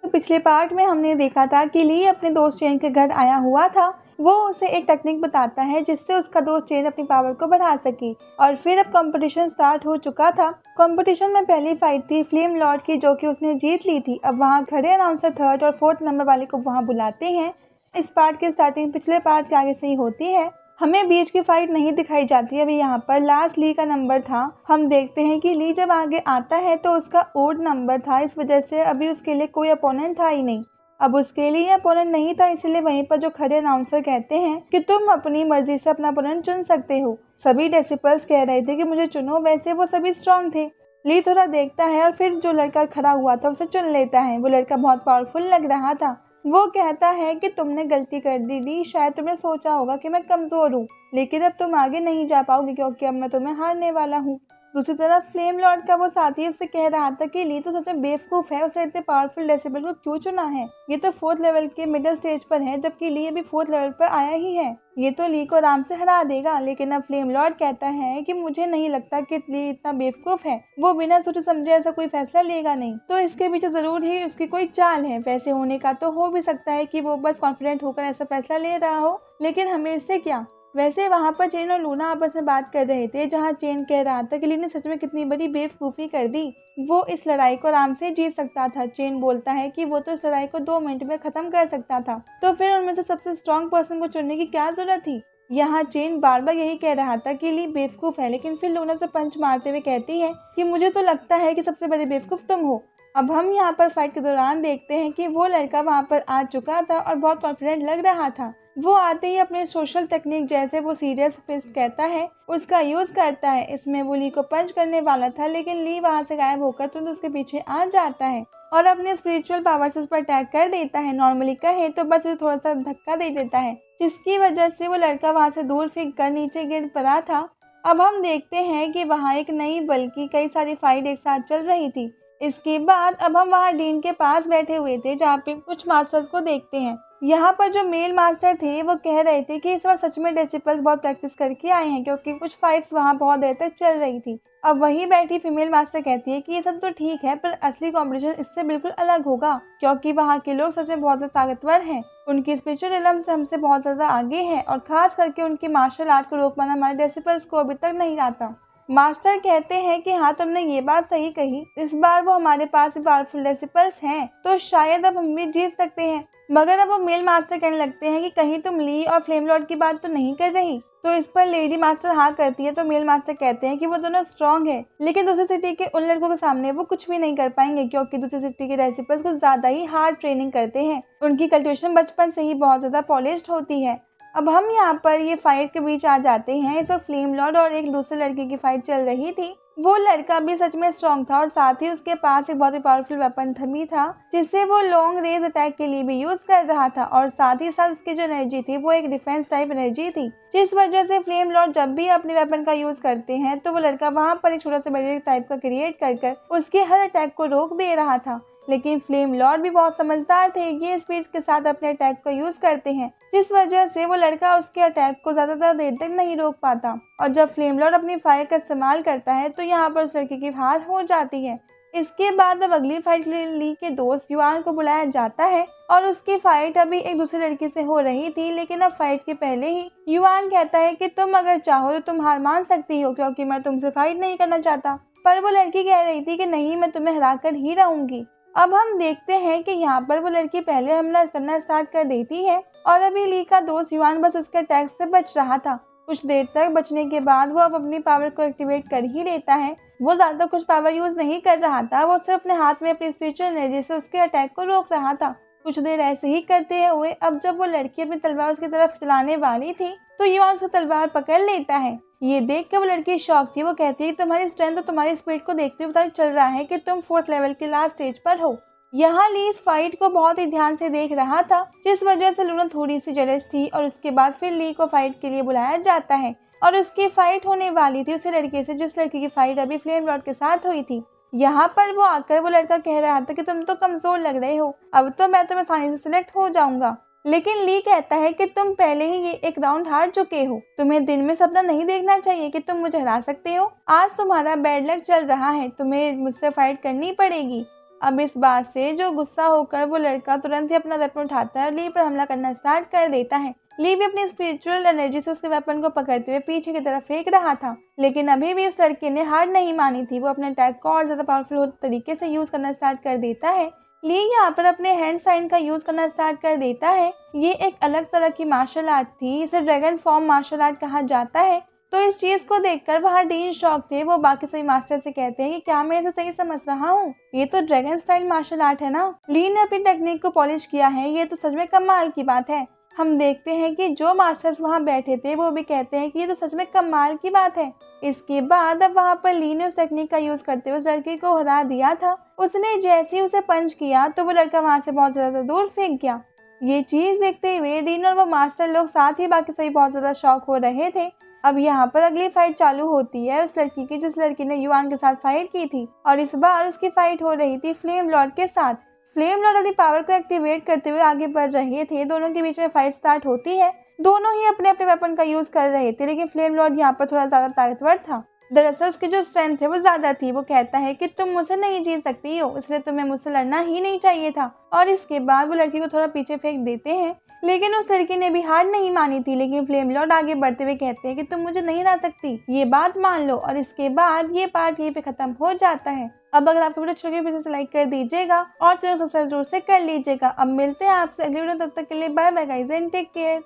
तो पिछले पार्ट में हमने देखा था कि ली अपने दोस्त चेन के घर आया हुआ था। वो उसे एक टेक्निक बताता है जिससे उसका दोस्त चेन अपनी पावर को बढ़ा सके। और फिर अब कंपटीशन स्टार्ट हो चुका था। कंपटीशन में पहली फाइट थी फ्लेम लॉर्ड की, जो कि उसने जीत ली थी। अब वहाँ खड़े अनाउंसर 3rd और 4th नंबर वाले को वहाँ बुलाते हैं। इस पार्ट की स्टार्टिंग पिछले पार्ट के आगे से ही होती है। हमें बीच की फाइट नहीं दिखाई जाती। अभी यहाँ पर लास्ट ली का नंबर था। हम देखते हैं कि ली जब आगे आता है तो उसका ओड नंबर था, इस वजह से अभी उसके लिए कोई अपोनेंट था ही नहीं। अब उसके लिए अपोनेंट नहीं था, इसलिए वहीं पर जो खड़े अनाउंसर कहते हैं कि तुम अपनी मर्जी से अपना अपोनेंट चुन सकते हो। सभी डेसिपल्स कह रहे थे कि मुझे चुनो, वैसे वो सभी स्ट्रांग थे। ली थोड़ा देखता है और फिर जो लड़का खड़ा हुआ था उसे चुन लेता है। वो लड़का बहुत पावरफुल लग रहा था। वो कहता है कि तुमने गलती कर दी ली, शायद तुमने सोचा होगा कि मैं कमजोर हूँ, लेकिन अब तुम आगे नहीं जा पाओगे क्योंकि अब मैं तुम्हें हारने वाला हूँ। दूसरी तरफ फ्लेम लॉर्ड का वो साथी उससे कह रहा था कि ली तो सच में बेवकूफ है, उसने इतने पावरफुल डेसिबल को क्यों चुना है। ये तो 4th लेवल के मिडिल स्टेज पर है, जबकि ली अभी 4th लेवल पर आया ही है। ये तो ली को आराम से हरा देगा। लेकिन अब फ्लेम लॉर्ड कहता है कि मुझे नहीं लगता कि ली इतना बेवकूफ है, वो बिना सोचे समझे ऐसा कोई फैसला लेगा नहीं। तो इसके पीछे जरूर ही उसकी कोई चाल है। वैसे होने का तो हो भी सकता है कि वो बस कॉन्फिडेंट होकर ऐसा फैसला ले रहा हो, लेकिन हमें इससे क्या। वैसे वहाँ पर चेन और लूना आपस में बात कर रहे थे, जहाँ चेन कह रहा था कि ली ने सच में कितनी बड़ी बेवकूफ़ी कर दी, वो इस लड़ाई को आराम से जीत सकता था। चेन बोलता है कि वो तो इस लड़ाई को 2 मिनट में खत्म कर सकता था, तो फिर उनमें से सबसे स्ट्रॉन्ग पर्सन को चुनने की क्या जरूरत थी। यहाँ चेन बार बार यही कह रहा था कि ली बेवकूफ है, लेकिन फिर लूना से पंच मारते हुए कहती है कि मुझे तो लगता है कि सबसे बड़े बेवकूफ तुम हो। अब हम यहाँ पर फाइट के दौरान देखते हैं कि वो लड़का वहाँ पर आ चुका था और बहुत कॉन्फिडेंट लग रहा था। वो आते ही अपने सोशल टेक्निक, जैसे वो सीरियस फिस्ट कहता है, उसका यूज करता है। इसमें वो ली को पंच करने वाला था, लेकिन ली वहां से गायब होकर तुरंत उसके पीछे आ जाता है और अपने स्पिरिचुअल पावर से उस पर अटैक कर देता है। नॉर्मली कहे तो बस उसे थोड़ा सा धक्का दे देता है, जिसकी वजह से वो लड़का वहां से दूर फेंक कर नीचे गिर पड़ा था। अब हम देखते हैं कि वहाँ एक नई बल्कि कई सारी फाइट एक साथ चल रही थी। इसके बाद अब हम वहाँ डीन के पास बैठे हुए थे, जहाँ पे कुछ मास्टर्स को देखते हैं। यहाँ पर जो मेल मास्टर थे वो कह रहे थे कि इस बार सच में डेसिपल्स बहुत प्रैक्टिस करके आए हैं, क्योंकि कुछ फाइट्स वहाँ बहुत देर तक चल रही थी। अब वहीं बैठी फीमेल मास्टर कहती है कि ये सब तो ठीक है, पर असली कंपटीशन इससे बिल्कुल अलग होगा, क्योंकि वहाँ के लोग सच में बहुत ज्यादा ताकतवर हैं। उनकी स्पिरिचुअल इल्म से हमसे बहुत ज्यादा आगे है, और खास करके उनकी मार्शल आर्ट को रोक पाना हमारे डेसिपल्स को अभी तक नहीं आता। मास्टर कहते हैं कि हाँ, तुमने ये बात सही कही, इस बार वो हमारे पास भी पावरफुल डेसिपल्स हैं, तो शायद अब हम भी जीत सकते हैं। मगर अब वो मेल मास्टर कहने लगते हैं कि कहीं तुम ली और फ्लेम लॉर्ड की बात तो नहीं कर रही। तो इस पर लेडी मास्टर हाँ करती है। तो मेल मास्टर कहते हैं कि वो दोनों स्ट्रांग है, लेकिन दूसरी सिटी के उन लड़कों के सामने वो कुछ भी नहीं कर पाएंगे, क्योंकि दूसरी सिटी के डेसिपल्स कुछ ज्यादा ही हार्ड ट्रेनिंग करते हैं। उनकी कल्टिवेशन बचपन से ही बहुत ज्यादा पॉलिश्ड होती है। अब हम यहाँ पर ये फाइट के बीच आ जाते हैं। इस वक्त फ्लेम लॉर्ड और एक दूसरे लड़के की फाइट चल रही थी। वो लड़का भी सच में स्ट्रॉन्ग था, और साथ ही उसके पास एक बहुत ही पावरफुल वेपन भी था, जिसे वो लॉन्ग रेंज अटैक के लिए भी यूज कर रहा था। और साथ ही साथ उसकी जो एनर्जी थी वो एक डिफेंस टाइप एनर्जी थी, जिस वजह से फ्लेम लॉर्ड जब भी अपने वेपन का यूज करते हैं तो वो लड़का वहाँ पर एक छोटा सा बैरियर टाइप का क्रिएट कर उसके हर अटैक को रोक दे रहा था। लेकिन फ्लेम लॉर्ड भी बहुत समझदार थे, ये स्पीड के साथ अपने अटैक का यूज करते हैं, जिस वजह से वो लड़का उसके अटैक को ज्यादा देर तक नहीं रोक पाता। और जब फ्लेम लॉर्ड अपनी फायर का इस्तेमाल करता है तो यहाँ पर उस लड़के की हार हो जाती है। इसके बाद अब अगली फाइट के लिए ली के दोस्त युआन को बुलाया जाता है, और उसकी फाइट अभी एक दूसरी लड़की से हो रही थी। लेकिन अब फाइट के पहले ही युआन कहता है कि तुम अगर चाहो तो तुम हार मान सकती हो, क्योंकि मैं तुमसे फाइट नहीं करना चाहता। पर वो लड़की कह रही थी कि नहीं, मैं तुम्हें हरा कर ही रहूंगी। अब हम देखते हैं कि यहाँ पर वो लड़की पहले हमला करना स्टार्ट कर देती है, और अभी ली का दोस्त युआन बस उसके अटैक से बच रहा था। कुछ देर तक बचने के बाद वो अब अपनी पावर को एक्टिवेट कर ही लेता है। वो ज्यादा कुछ पावर यूज नहीं कर रहा था, वो सिर्फ अपने हाथ में अपनी स्पिरिचुअल एनर्जी से उसके अटैक को रोक रहा था। कुछ देर ऐसे ही करते हुए अब जब वो लड़की अपनी तलवार उसकी तरफ चलाने वाली थी तो युआन उसकी तलवार पकड़ लेता है। ये देख कर वो लड़की शॉक थी। वो कहती है तुम्हारी स्ट्रेंथ और तुम्हारी स्पीड को देखते हुए पता चल रहा है कि तुम 4th लेवल के लास्ट स्टेज पर हो। यहाँ ली इस फाइट को बहुत ही ध्यान से देख रहा था, जिस वजह से लूना थोड़ी सी जेलस थी। और उसके बाद फिर ली को फाइट के लिए बुलाया जाता है, और उसकी फाइट होने वाली थी उसी लड़के से जिस लड़की की फाइट अभी फ्लेम लॉर्ड के साथ हुई थी। यहाँ पर वो आकर वो लड़का कह रहा था कि तुम तो कमजोर लग रहे हो, अब तो मैं तुम्हें आसानी से सिलेक्ट हो जाऊंगा। लेकिन ली कहता है कि तुम पहले ही ये एक राउंड हार चुके हो, तुम्हें दिन में सपना नहीं देखना चाहिए कि तुम मुझे हरा सकते हो। आज तुम्हारा बैड लक चल रहा है, तुम्हें मुझसे फाइट करनी पड़ेगी। अब इस बात से जो गुस्सा होकर वो लड़का तुरंत ही अपना वेपन उठाता है और ली पर हमला करना स्टार्ट कर देता है। ली भी अपनी स्पिरिचुअल एनर्जी से उसके वेपन को पकड़ते हुए पीछे की तरफ फेंक रहा था, लेकिन अभी भी उस लड़के ने हार नहीं मानी थी। वो अपने अटैक को और ज्यादा पावरफुल तरीके से यूज करना स्टार्ट कर देता है। ली यहाँ पर अपने हैंड साइन का यूज करना स्टार्ट कर देता है। ये एक अलग तरह की मार्शल आर्ट थी, इसे ड्रैगन फॉर्म मार्शल आर्ट कहा जाता है। तो इस चीज को देखकर वहाँ डीन शॉक थे। वो बाकी सभी मास्टर से कहते हैं कि क्या मैं इसे सही समझ रहा हूँ, ये तो ड्रैगन स्टाइल मार्शल आर्ट है ना। ली ने अपनी टेक्निक को पॉलिश किया है, ये तो सच में कमाल की बात है। हम देखते हैं कि जो मास्टर्स वहाँ बैठे थे वो भी कहते हैं कि ये तो सच में कमाल की बात है। इसके बाद अब वहाँ पर ली ने उस टेक्निक का यूज करते हुए उस लड़के को हरा दिया था। उसने जैसे ही उसे पंच किया तो वो लड़का वहाँ से बहुत ज्यादा दूर फेंक गया। ये चीज देखते हुए डीन और वो मास्टर लोग साथ ही बाकी सभी बहुत ज्यादा शॉक हो रहे थे। अब यहाँ पर अगली फाइट चालू होती है उस लड़की की जिस लड़की ने युआन के साथ फाइट की थी, और इस बार उसकी फाइट हो रही थी फ्लेम लॉर्ड के साथ। फ्लेम लॉर्ड अपनी पावर को एक्टिवेट करते हुए आगे बढ़ रहे थे। दोनों के बीच में फाइट स्टार्ट होती है। दोनों ही अपने अपने वेपन का यूज कर रहे थे, लेकिन फ्लेम लॉर्ड यहाँ पर थोड़ा ज्यादा ताकतवर था। दरअसल उसकी जो स्ट्रेंथ है वो ज्यादा थी। वो कहता है कि तुम मुझसे नहीं जीत सकती हो, इसलिए तुम्हें मुझसे लड़ना ही नहीं चाहिए था। और इसके बाद वो लड़की को थोड़ा पीछे फेंक देते हैं, लेकिन उस लड़की ने भी हार नहीं मानी थी। लेकिन फ्लेम लॉर्ड आगे बढ़ते हुए कहते हैं कि तुम मुझे नहीं हरा सकती, ये बात मान लो। और इसके बाद ये पार्ट यहीं पे खत्म हो जाता है। अब अगर आपको वीडियो अच्छी लगी फिर से लाइक कर दीजिएगा और चैनल सब्सक्राइब जरूर से कर लीजिएगा। अब मिलते हैं आपसे अगले वीडियो, तब तक के लिए bye bye guys and take care.